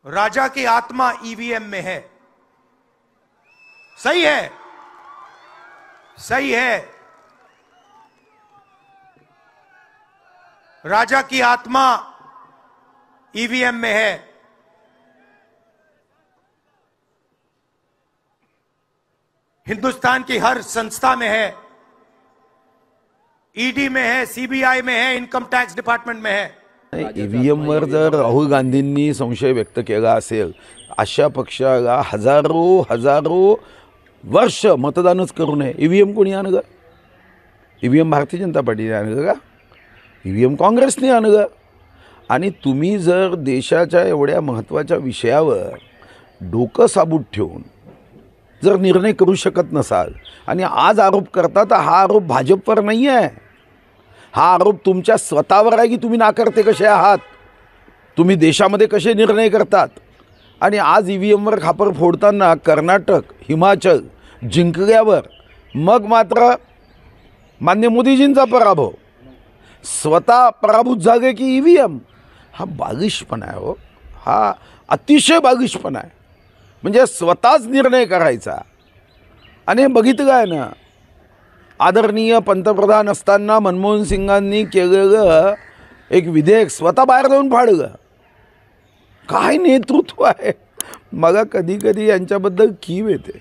राजा की आत्मा ईवीएम में है। सही है, सही है। राजा की आत्मा ईवीएम में है। हिंदुस्तान की हर संस्था में है, ईडी में है, सीबीआई में है, इन्कम टैक्स डिपार्टमेंट में है। ईव्हीएम वर जर राहुल गांधींनी संशय व्यक्त केला असेल, अशा पक्षाला हजारो वर्ष मतदानच करू नये। ईव्हीएम कोणी आणलं? ईव्हीएम भारतीय जनता पार्टीने आणलं का? ईव्हीएम काँग्रेसने आणलं। आणि तुम्ही जर देशाच्या एवढ्या महत्त्वाच्या विषयावर डोकं साबूत ठेवून जर निर्णय करू शकत नसाल आणि आज आरोप करता, तर हा आरोप भाजपवर नाही आहे, हा आरोप तुमच्या स्वतःवर आहे की तुम्ही नाकर्ते कसे आहात, तुम्ही देशामध्ये कसे निर्णय करतात। आणि आज ईव्हीएमवर खापर फोडताना कर्नाटक, हिमाचल जिंकल्यावर मग मात्र मान्य मोदीजींचा पराभव, स्वतः पराभूत झाले की ईव्हीएम। हा बालिशपणा आहे हो, हा अतिशय बालिशपणा आहे। म्हणजे स्वतःच निर्णय करायचा। आणि बघितलं आहे ना, आदरणीय पंतप्रधान असताना मनमोहन सिंगांनी केलेलं एक विधेयक स्वतः बाहेर जाऊन फाडलं। काय नेतृत्व आहे। मला कधी कधी यांच्याबद्दल कीव येते।